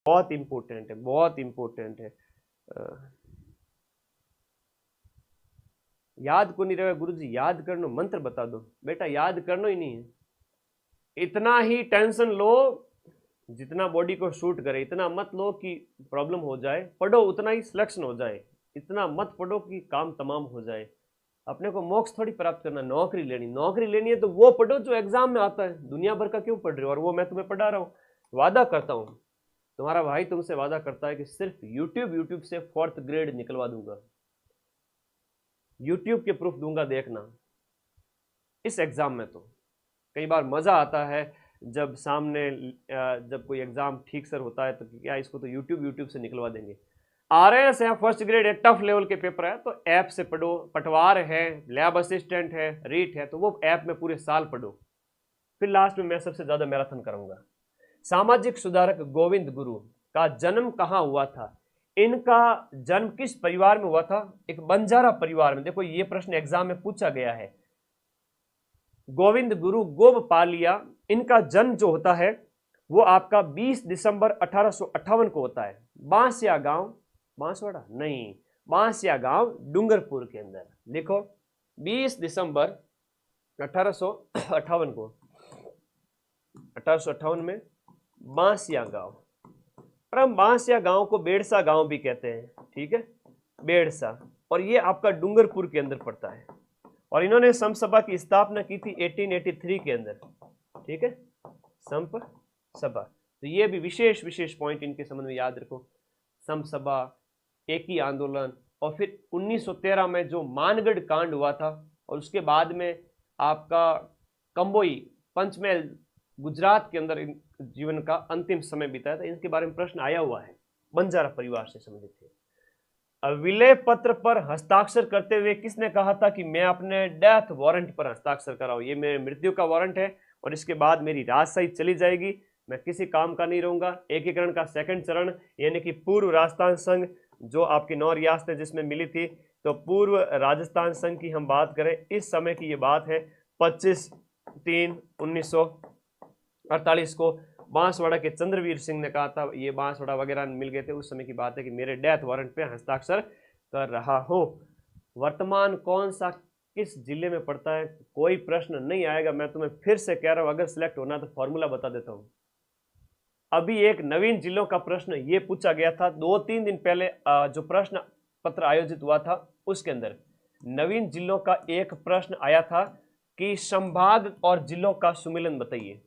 बहुत इंपॉर्टेंट है, बहुत इंपॉर्टेंट है। याद को नहीं रहा गुरुजी, याद करनो मंत्र बता दो। बेटा याद करना ही नहीं है, इतना ही टेंशन लो जितना बॉडी को शूट करे, इतना मत लो कि प्रॉब्लम हो जाए। पढ़ो उतना ही सिलेक्शन हो जाए, इतना मत पढ़ो कि काम तमाम हो जाए। अपने को मोक्ष थोड़ी प्राप्त करना, नौकरी लेनी, नौकरी लेनी है तो वो पढ़ो जो एग्जाम में आता है। दुनिया भर का क्यों पढ़ रहे हो? और वो मैं तुम्हें पढ़ा रहा हूँ। वादा करता हूँ, तुम्हारा भाई तुमसे वादा करता है कि सिर्फ यूट्यूब से 4th ग्रेड निकलवा दूंगा। यूट्यूब के प्रूफ दूंगा, देखना इस एग्जाम में। तो कई बार मजा आता है जब सामने जब कोई एग्जाम ठीक सर होता है तो क्या इसको तो यूट्यूब से निकलवा देंगे। RS है, 1st ग्रेड है, टफ लेवल के पेपर है तो ऐप से पढ़ो। पटवार है, लैब असिस्टेंट है, रीट है, तो वो ऐप में पूरे साल पढ़ो। फिर लास्ट में मैं सबसे ज्यादा मैराथन करूंगा। सामाजिक सुधारक गोविंद गुरु का जन्म कहाँ हुआ था? इनका जन्म किस परिवार में हुआ था? एक बंजारा परिवार में। देखो ये प्रश्न एग्जाम में पूछा गया है। गोविंद गुरु गोपपालिया, इनका जन्म जो होता है वो आपका 20 दिसंबर 1858 को होता है। बांसिया गांव, बांसवाड़ा नहीं, बांसिया गांव डूंगरपुर के अंदर। देखो 20 दिसंबर 1858 को, 1858 में बांसिया गांव। और हम बांसिया गांव को बेड़सा गांव भी कहते हैं, ठीक है, बेड़सा। और ये आपका डूंगरपुर के अंदर पड़ता है। और इन्होंने संप सभा की स्थापना की थी 1883 के अंदर, ठीक है, संप सभा। तो ये भी विशेष पॉइंट इनके संबंध में याद रखो। संप सभा, एक ही आंदोलन, और फिर 1913 में जो मानगढ़ कांड हुआ था, और उसके बाद में आपका कंबोई, पंचमहल, गुजरात के अंदर जीवन का अंतिम समय बिताया था। इनके बारे में प्रश्न आया हुआ है, बंजारा परिवार से संबंधित है। विलय पत्र पर हस्ताक्षर करते हुए किसने कहा था कि मैं अपने डेथ वारंट पर हस्ताक्षर कराऊं? ये मेरे मृत्यु का वारंट है और इसके बाद मेरी राजशाही चली जाएगी, मैं किसी काम का नहीं रहूंगा। एकीकरण का 2nd चरण यानी कि पूर्व राजस्थान संघ, जो आपकी 9 रियासतें जिसमें मिली थी, तो पूर्व राजस्थान संघ की हम बात करें, इस समय की ये बात है 25/3/1948 को बांसवाड़ा के चंद्रवीर सिंह ने कहा था। ये बांसवाड़ा वगैरह मिल गए थे, उस समय की बात है कि मेरे डेथ वारंट पे हस्ताक्षर कर रहा हूं। वर्तमान कौन सा किस जिले में पड़ता है? कोई प्रश्न नहीं आएगा, मैं तुम्हें फिर से कह रहा हूं, अगर सिलेक्ट होना तो फॉर्मूला बता देता हूं। अभी एक नवीन जिलों का प्रश्न ये पूछा गया था 2-3 दिन पहले, जो प्रश्न पत्र आयोजित हुआ था उसके अंदर नवीन जिलों का एक प्रश्न आया था कि संभाग और जिलों का सुमेलन बताइए।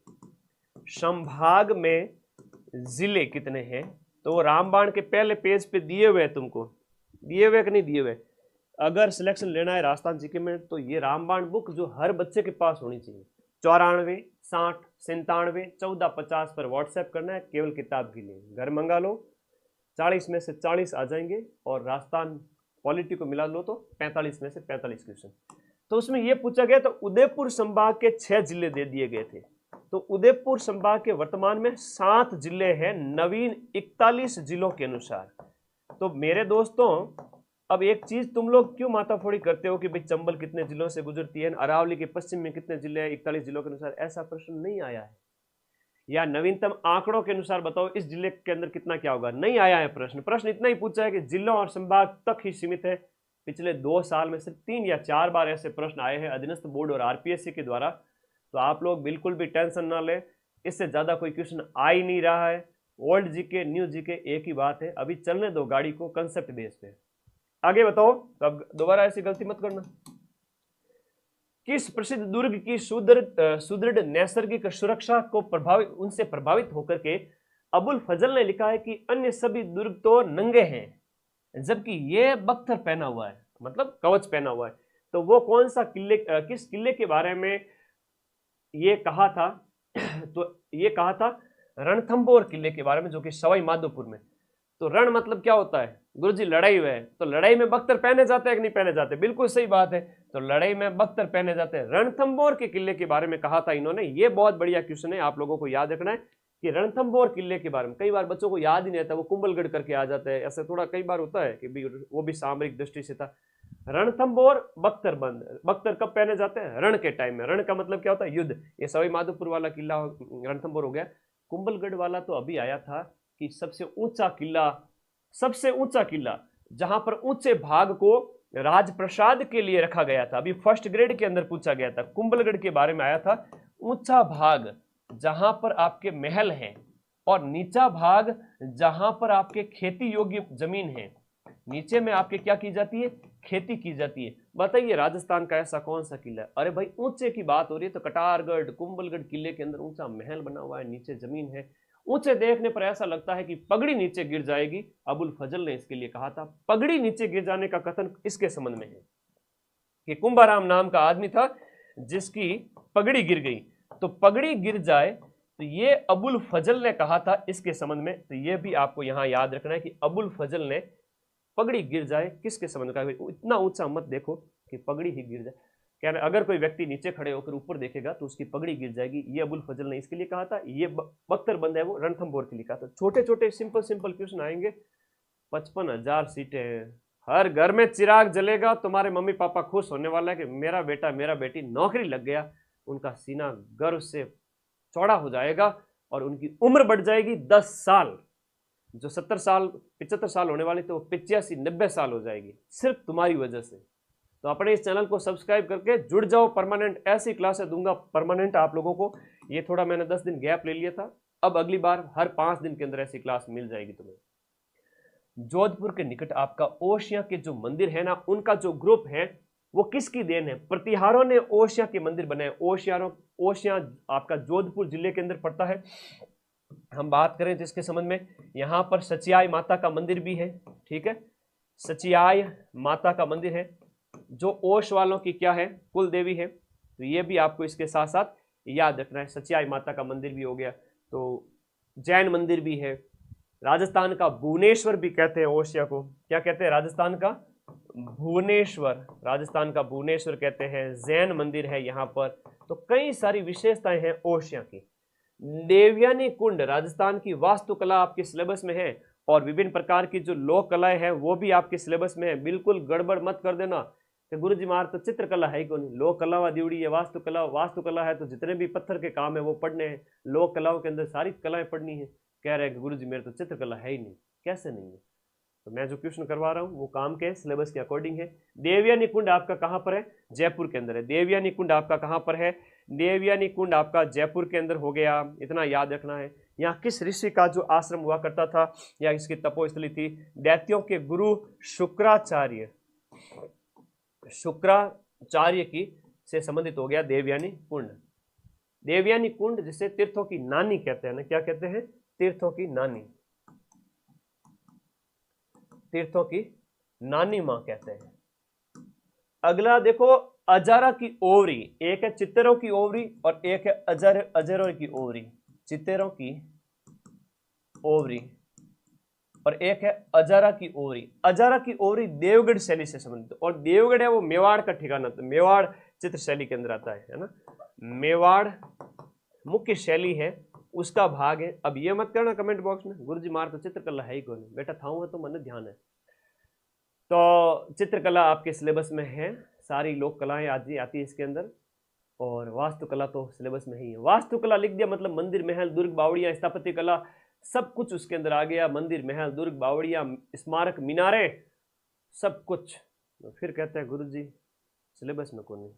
संभाग में जिले कितने हैं? तो वो रामबाण के पहले पेज पे दिए हुए हैं, तुमको दिए हुए कि नहीं दिए हुए? अगर सिलेक्शन लेना है राजस्थान जीके में तो ये रामबाण बुक जो हर बच्चे के पास होनी चाहिए। 94 60 97 14 50 पर व्हाट्सएप करना है, केवल किताब के लिए। घर मंगा लो, 40 में से 40 आ जाएंगे, और राजस्थान पॉलिटी को मिला लो तो 45 में से 45 क्वेश्चन। तो उसमें यह पूछा गया, तो उदयपुर संभाग के 6 जिले दे दिए गए थे। तो उदयपुर संभाग के वर्तमान में 7 जिले हैं नवीन 41 जिलों के अनुसार। तो मेरे दोस्तों, अब एक चीज तुम लोग क्यों माथाफोड़ी करते हो कि भाई चंबल कितने जिलों से गुजरती है, अरावली के पश्चिम में कितने जिले हैं 41 जिलों के अनुसार? ऐसा प्रश्न नहीं आया है। या नवीनतम आंकड़ों के अनुसार बताओ इस जिले के अंदर कितना क्या होगा? नहीं आया है प्रश्न। प्रश्न इतना ही पूछा है कि जिलों और संभाग तक ही सीमित है। पिछले 2 साल में सिर्फ 3 या 4 बार ऐसे प्रश्न आए हैं अधीनस्थ बोर्ड और RPSC के द्वारा। तो आप लोग बिल्कुल भी टेंशन ना लें, इससे ज्यादा कोई क्वेश्चन आ ही नहीं रहा है। ओल्ड जीके न्यू जीके एक ही बात है, अभी चलने दो गाड़ी को कंसेप्ट बेस पे। आगे बताओ, तो अब दोबारा ऐसी गलती मत करना। किस प्रसिद्ध दुर्ग की सुदृढ़ नैसर्गिक सुरक्षा को उनसे प्रभावित होकर के अबुल फजल ने लिखा है कि अन्य सभी दुर्ग तो नंगे हैं जबकि ये बख्तर पहना हुआ है, मतलब कवच पहना हुआ है। तो वो कौन सा किले, किस किले के बारे में ये कहा था? तो ये कहा था रणथंभौर किले के बारे में, जो कि सवाई माधोपुर में। तो रण मतलब क्या होता है गुरुजी? लड़ाई हुई है, तो लड़ाई में बख्तर पहने जाते हैं कि नहीं पहने जाते? बिल्कुल सही बात है, तो लड़ाई में बख्तर पहने जाते हैं। रणथंभौर के किले के बारे में कहा था इन्होंने। ये बहुत बढ़िया क्वेश्चन है, आप लोगों को याद रखना है कि रणथंभौर किले के बारे में कई बार बच्चों को याद ही नहीं आता, वो कुंभलगढ़ करके आ जाता है। ऐसा थोड़ा कई बार होता है कि वो भी सामरिक दृष्टि से था। रणथंभौर बख्तर बंद, बख्तर कब पहने जाते हैं? रण के टाइम में। रण का मतलब क्या होता है? युद्ध। ये सवाई माधोपुर वाला किला रणथंभौर हो गया। कुंभलगढ़ वाला तो अभी आया था कि सबसे ऊंचा किला जहां पर ऊंचे भाग को राजप्रसाद के लिए रखा गया था, अभी फर्स्ट ग्रेड के अंदर पूछा गया था, कुंभलगढ़ के बारे में आया था। ऊंचा भाग जहां पर आपके महल हैं और नीचा भाग जहां पर आपके खेती योग्य जमीन है, नीचे में आपके क्या की जाती है, खेती की जाती है। बताइए राजस्थान का ऐसा कौन सा किला है? अरे भाई ऊंचे की बात हो रही है तो कटारगढ़ कुंभलगढ़ किले के अंदर ऊंचा महल बना हुआ है, नीचे जमीन है। ऊंचे देखने पर ऐसा लगता है कि पगड़ी नीचे गिर जाएगी। अबुल फजल ने इसके लिए कहा था। पगड़ी नीचे गिर जाने का कथन इसके संबंध में है कि कुंभाराम नाम का आदमी था जिसकी पगड़ी गिर गई, तो पगड़ी गिर जाए तो ये अबुल फजल ने कहा था इसके संबंध में। तो ये भी आपको यहां याद रखना है कि अबुल फजल ने पगड़ी गिर जाए किसके संबंध का, इतना ऊंचा मत देखो कि पगड़ी ही गिर जाए। क्या अगर कोई व्यक्ति नीचे खड़े होकर ऊपर देखेगा तो उसकी पगड़ी गिर जाएगी, ये अबुल फजल ने इसके लिए कहा था। ये बख्तरबंद है वो रणथंभौर के लिए कहा था। छोटे छोटे सिंपल क्वेश्चन आएंगे। 55,000 सीटें हैं, हर घर में चिराग जलेगा, तुम्हारे मम्मी पापा खुश होने वाला है कि मेरा बेटा मेरा बेटी नौकरी लग गया। उनका सीना गर्व से चौड़ा हो जाएगा और उनकी उम्र बढ़ जाएगी 10 साल। जो 70 साल 75 साल होने वाली तो वो 85-90 साल हो जाएगी, सिर्फ तुम्हारी वजह से। तो अपने इस चैनल को सब्सक्राइब करके जुड़ जाओ, परमानेंट ऐसी क्लासें दूंगा परमानेंट आप लोगों को। ये थोड़ा मैंने 10 दिन गैप ले लिया था, अब अगली बार हर 5 दिन के अंदर ऐसी क्लास मिल जाएगी तुम्हें। जोधपुर के निकट आपका ओशिया के जो मंदिर है ना, उनका जो ग्रुप है वो किसकी देन है? प्रतिहारों ने ओशिया के मंदिर बनाए। ओशिया आपका जोधपुर जिले के अंदर पड़ता है। हम बात करें तो इसके संबंध में यहाँ पर सचियाई माता का मंदिर भी है, ठीक है, सचियाई माता का मंदिर है जो ओश वालों की क्या है, कुल देवी है। तो ये भी आपको इसके साथ साथ याद रखना है। सचियाई माता का मंदिर भी हो गया, तो जैन मंदिर भी है। राजस्थान का भुवनेश्वर भी कहते हैं ओशिया को, क्या कहते हैं? राजस्थान का भुवनेश्वर, राजस्थान का भुवनेश्वर कहते हैं। जैन मंदिर है यहाँ पर। तो कई सारी विशेषताएं हैं ओशिया की। देवयानी कुंड राजस्थान की वास्तुकला आपके सिलेबस में है और विभिन्न प्रकार की जो लोक कलाएं हैं वो भी आपके सिलेबस में है। बिल्कुल गड़बड़ मत कर देना कि गुरुजी मार तो चित्रकला है ही कौन, लोक कला व दिवड़ी है, वास्तुकला है तो जितने भी पत्थर के काम है वो पढ़ने हैं। लोक कलाओं के अंदर सारी कलाएं पढ़नी है। कह रहे हैं कि गुरुजी मेरे तो चित्रकला है ही नहीं। कैसे नहीं है? तो मैं जो क्वेश्चन करवा रहा हूँ वो काम के सिलेबस के अकॉर्डिंग है। देवयानी कुंड आपका कहाँ पर है? जयपुर के अंदर है। देवयानी कुंड आपका कहाँ पर है? देवयानी कुंड आपका जयपुर के अंदर हो गया, इतना याद रखना है। यहाँ किस ऋषि का जो आश्रम हुआ करता था या इसकी तपोस्थली थी? दैत्यों के गुरु शुक्राचार्य की से संबंधित हो गया देवयानी कुंड। देवयानी कुंड जिसे तीर्थों की नानी कहते हैं ना, क्या कहते हैं? तीर्थों की नानी, तीर्थों की नानी मां कहते हैं। अगला देखो, अजारा की ओवरी, एक है चित्तरों की ओवरी और एक है अजरों की ओवरी। चित्तरों की ओवरी और एक है अजारा की ओवरी। अजारा की ओवरी देवगढ़ शैली से संबंधित, और देवगढ़ है वो मेवाड़ का ठिकाना, तो मेवाड़ चित्र शैली के अंदर आता है ना। मेवाड़ मुख्य शैली है, उसका भाग है। अब ये मत करना कमेंट बॉक्स में गुरुजी मार तो चित्रकला है ही कौन, बेटा थाऊ है तो मन ध्यान है। तो चित्रकला आपके सिलेबस में है, सारी लोक कलाएं आती है इसके अंदर, और वास्तुकला तो सिलेबस में ही है। वास्तुकला लिख दिया मतलब मंदिर महल दुर्ग बावड़ियां स्थापत्य कला सब कुछ उसके अंदर आ गया। मंदिर महल दुर्ग बावड़ियां स्मारक मीनारे सब कुछ। तो फिर कहते हैं गुरुजी सिलेबस में कौन नहीं।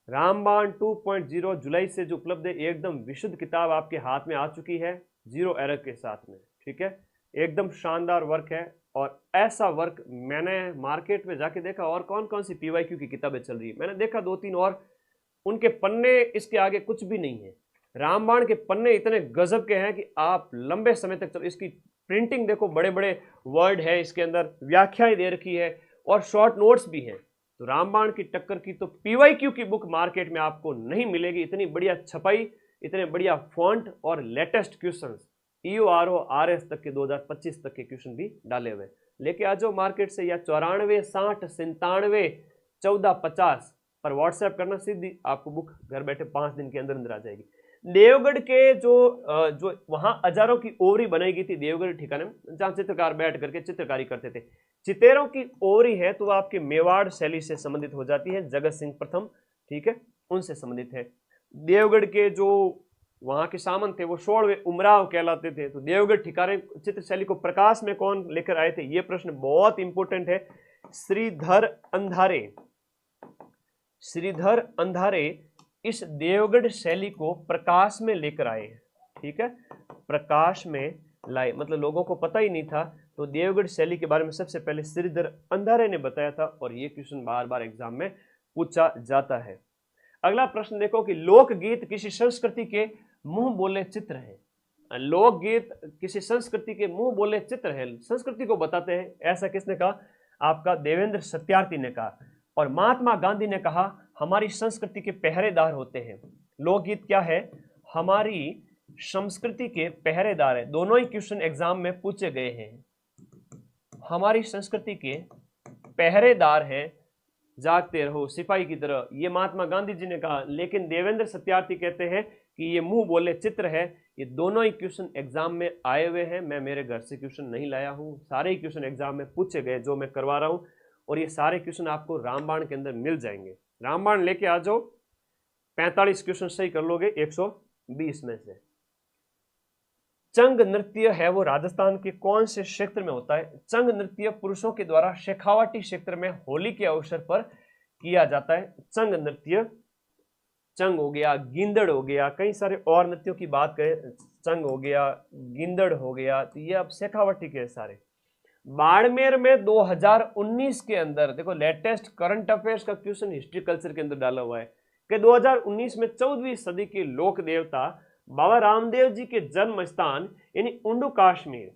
रामबाण 2.0 जुलाई से जो उपलब्ध है, एकदम विशुद्ध किताब आपके हाथ में आ चुकी है, 0 एरर के साथ में, ठीक है। एकदम शानदार वर्क है, और ऐसा वर्क मैंने मार्केट में जाके देखा और कौन कौन सी पीवाईक्यू की किताबें चल रही है, मैंने देखा 2-3 और उनके पन्ने इसके आगे कुछ भी नहीं है। रामबाण के पन्ने इतने गजब के हैं कि आप लंबे समय तक चलो। इसकी प्रिंटिंग देखो, बड़े बड़े वर्ड है इसके अंदर, व्याख्याएं दे रखी है और शॉर्ट नोट्स भी हैं। तो रामबाण की टक्कर की तो पीवाईक्यू की बुक मार्केट में आपको नहीं मिलेगी। इतनी बढ़िया छपाई, इतने बढ़िया फॉन्ट और लेटेस्ट क्वेश्चंस, EORO RS तक के 2025 तक के क्वेश्चन भी डाले हुए। लेके आ जाओ मार्केट से, या 94 60 97 14 50 पर व्हाट्सएप करना, सीधी आपको बुक घर बैठे 5 दिन के अंदर अंदर आ जाएगी। देवगढ़ के जो वहां हजारों की ओवरी बनाई गई थी देवगढ़ ठिकाने में, जहां चित्रकार बैठ करके चित्रकारी करते थे। चितेरों की ओवरी है तो आपके मेवाड़ शैली से संबंधित हो जाती है, जगत सिंह प्रथम, ठीक है, उनसे संबंधित है। देवगढ़ के जो वहां के सामंत थे वो 16वें उमराव कहलाते थे। तो देवगढ़ ठिकाने चित्रशैली को प्रकाश में कौन लेकर आए थे, ये प्रश्न बहुत इंपॉर्टेंट है। श्रीधर अंधारे, श्रीधर अंधारे इस देवगढ़ शैली को प्रकाश में लेकर आए हैं। ठीक है, प्रकाश में लाए, मतलब लोगों को पता ही नहीं था, तो देवगढ़ शैली के बारे में सबसे पहले श्रीधर अंधारे ने बताया था, और ये क्वेश्चन बार बार एग्जाम में पूछा जाता है। अगला प्रश्न देखो कि लोकगीत किसी संस्कृति के मुंह बोले चित्र है। लोकगीत किसी संस्कृति के मुंह बोले चित्र है, संस्कृति को बताते हैं, ऐसा किसने कहा, आपका देवेंद्र सत्यार्थी ने कहा। और महात्मा गांधी ने कहा हमारी संस्कृति के पहरेदार होते हैं। लोकगीत क्या है, हमारी संस्कृति के पहरेदार है। दोनों ही क्वेश्चन एग्जाम में पूछे गए हैं। हमारी संस्कृति के पहरेदार हैं, जागते रहो सिपाही की तरह, ये महात्मा गांधी जी ने कहा। लेकिन देवेंद्र सत्यार्थी कहते हैं कि ये मुंह बोले चित्र है। ये दोनों ही क्वेश्चन एग्जाम में आए हुए हैं, मैं मेरे घर से क्वेश्चन नहीं लाया हूं, सारे ही क्वेश्चन एग्जाम में पूछे गए जो मैं करवा रहा हूं, और ये सारे क्वेश्चन आपको रामबाण के अंदर मिल जाएंगे। रामबाण लेके आ जाओ, 45 क्वेश्चन सही कर लोगे 120 में से। चंग नृत्य है वो राजस्थान के कौन से क्षेत्र में होता है। चंग नृत्य पुरुषों के द्वारा शेखावाटी क्षेत्र में होली के अवसर पर किया जाता है। चंग नृत्य, चंग हो गया, गिंदड़ हो गया, कई सारे और नृत्यों की बात करें, चंग हो गया, गिंदड़ हो गया, तो ये अब शेखावाटी के सारे। बाड़मेर में 2019 के अंदर देखो, लेटेस्ट करंट अफेयर्स का क्वेश्चन हिस्ट्री कल्चर के अंदर डाला हुआ है कि 2019 में 14वीं सदी के लोक देवता बाबा रामदेव जी के जन्म स्थान यानी उंडू कश्मीर,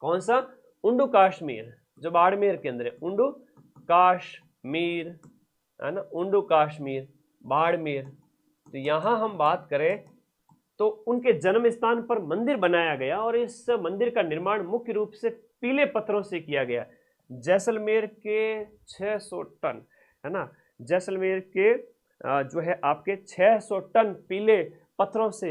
कौन सा, उंडू कश्मीर, जो बाड़मेर के अंदर है, उंडू कश्मीर है ना, उंडू कश्मीर, बाड़मेर। तो यहां हम बात करें तो उनके जन्म स्थान पर मंदिर बनाया गया, और इस मंदिर का निर्माण मुख्य रूप से पीले पत्थरों से किया गया। जैसलमेर के 600 टन है ना, जैसलमेर के जो है आपके 600 टन पीले पत्थरों से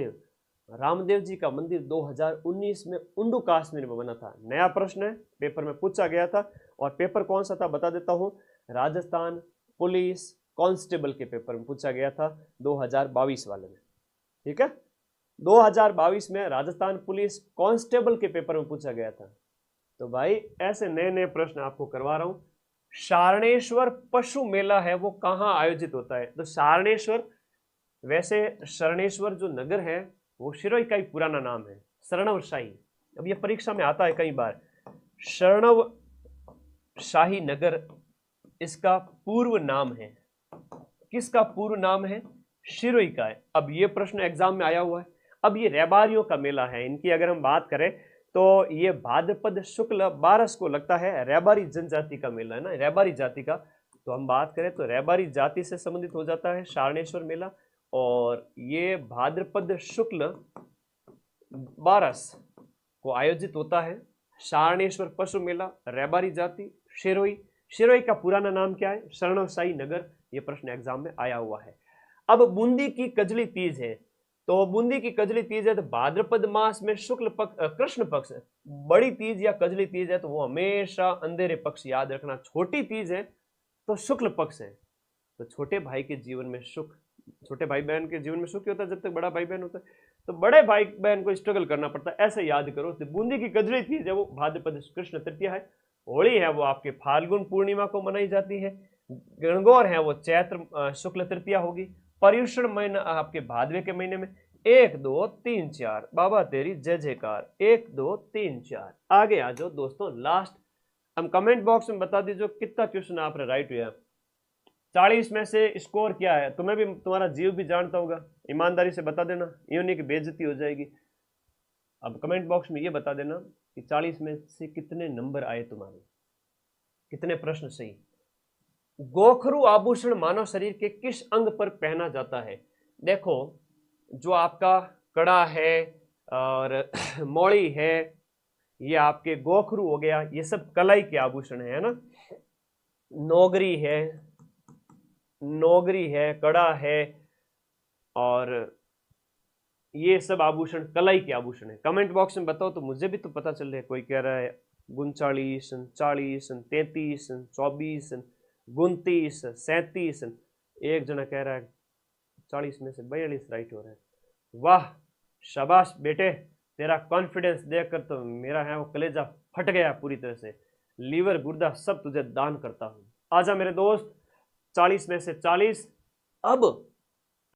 रामदेव जी का मंदिर 2019 में उंडू कश्मीर में बना था। नया प्रश्न है, पेपर में पूछा गया था, और पेपर कौन सा था बता देता हूं, राजस्थान पुलिस कांस्टेबल के पेपर में पूछा गया था 2022 वाले में। ठीक है, 2022 में राजस्थान पुलिस कांस्टेबल के पेपर में पूछा गया था। तो भाई ऐसे नए नए प्रश्न आपको करवा रहा हूं। शारणेश्वर पशु मेला है वो कहां आयोजित होता है। तो शारणेश्वर, वैसे शरणेश्वर जो नगर है वो शिरोई का ही पुराना नाम है, शरणव शाही। अब ये परीक्षा में आता है कई बार, शरणव शाही नगर इसका पूर्व नाम है। किसका पूर्व नाम है, शिरोई का है। अब ये प्रश्न एग्जाम में आया हुआ है। अब ये रैबारियों का मेला है, इनकी अगर हम बात करें तो ये भाद्रपद शुक्ल 12 को लगता है। रैबारी जनजाति का मेला है ना, रैबारी जाति का। तो हम बात करें तो रैबारी जाति से संबंधित हो जाता है शारणेश्वर मेला, और ये भाद्रपद शुक्ल 12 को आयोजित होता है। शारणेश्वर पशु मेला, रैबारी जाति, शिरोई। शिरोई का पुराना नाम क्या है, शरणवशाही नगर। ये प्रश्न एग्जाम में आया हुआ है। अब बूंदी की कजली तीज है, तो बूंदी की कजली तीज है तो भाद्रपद मास में शुक्ल पक्ष, कृष्ण पक्ष, बड़ी तीज या कजली तीज है तो वो हमेशा अंधेरे पक्ष याद रखना। छोटी तीज है तो शुक्ल पक्ष है। तो छोटे भाई के जीवन में सुख, छोटे भाई बहन के जीवन में सुख होता है जब तक बड़ा भाई बहन होता है, तो बड़े भाई बहन को स्ट्रगल करना पड़ता है, ऐसे याद करो। तो बूंदी की कजली तीज है वो भाद्रपद कृष्ण तृतीया है। होली है वो आपके फाल्गुन पूर्णिमा को मनाई जाती है। गणगौर है वो चैत्र शुक्ल तृतीया होगी। पर्युषण महीना आपके भादवे के महीने में। 1 2 3 4 बाबा तेरी जय जयकार। 1 2 3 4। आगे आ जाओ दोस्तों, लास्ट हम कमेंट बॉक्स में बता दीजिए कितना क्वेश्चन आपने राइट हुआ। 40 में से स्कोर क्या है, तुम्हें भी, तुम्हारा जीव भी जानता होगा, ईमानदारी से बता देना, यूं नहीं कि बेइज्जती हो जाएगी। अब कमेंट बॉक्स में ये बता देना कि 40 में से कितने नंबर आए तुम्हारे, कितने प्रश्न सही। गोखरू आभूषण मानव शरीर के किस अंग पर पहना जाता है। देखो, जो आपका कड़ा है और मौड़ी है, ये आपके गोखरू हो गया, ये सब कलाई के आभूषण है ना। नौगरी है, नौगरी है, कड़ा है, और ये सब आभूषण कलाई के आभूषण है। कमेंट बॉक्स में बताओ तो मुझे भी तो पता चल रहा है। कोई कह रहा है 39, 40, 33, 24, 29, 37। एक जना कह रहा है 40 में से 42 राइट हो रहा है। वाह, शाबाश बेटे, तेरा कॉन्फिडेंस देखकर तो मेरा है वो कलेजा फट गया पूरी तरह से। लीवर गुर्दा सब तुझे दान करता हूं। आजा मेरे दोस्त, 40 में से 40। अब